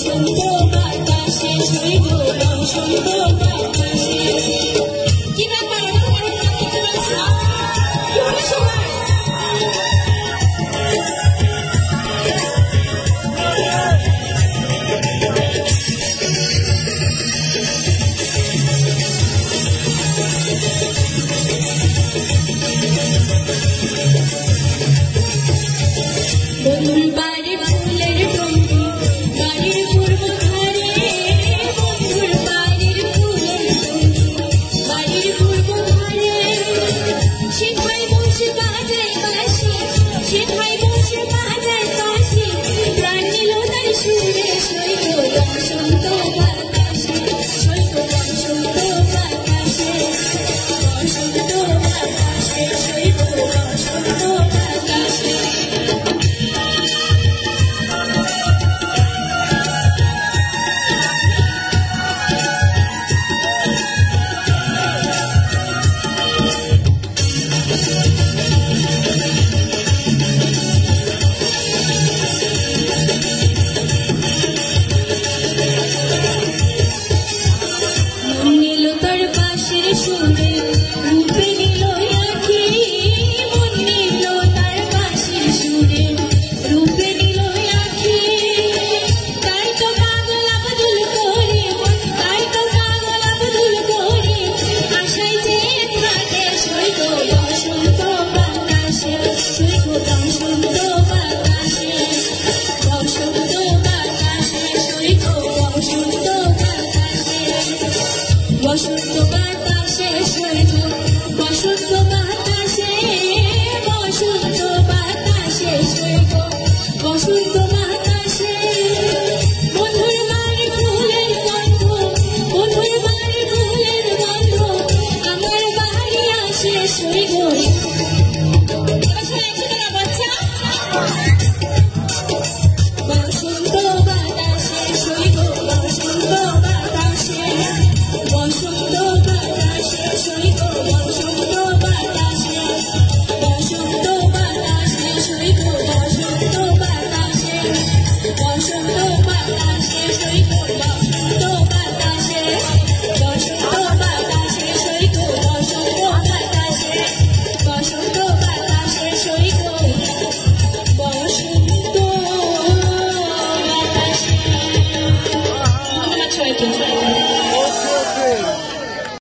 বসন্ত বাতাসে সইব বসন্ত বাতাসে কি ব্যাপার কিছু বলছো সবাই বন্ধুর বাড়ি ফুলের টঙ্কি বাড়ির পূর্ব ধারে বন্ধুর বাড়ির ফুলের টঙ্কি বাড়ির পূর্ব ধারে সে ভাই বসে বাজায় বাঁশি সে ভাই বসে বাজায় বাঁশি প্রাণ নিল তার সুরে সইব বসন্ত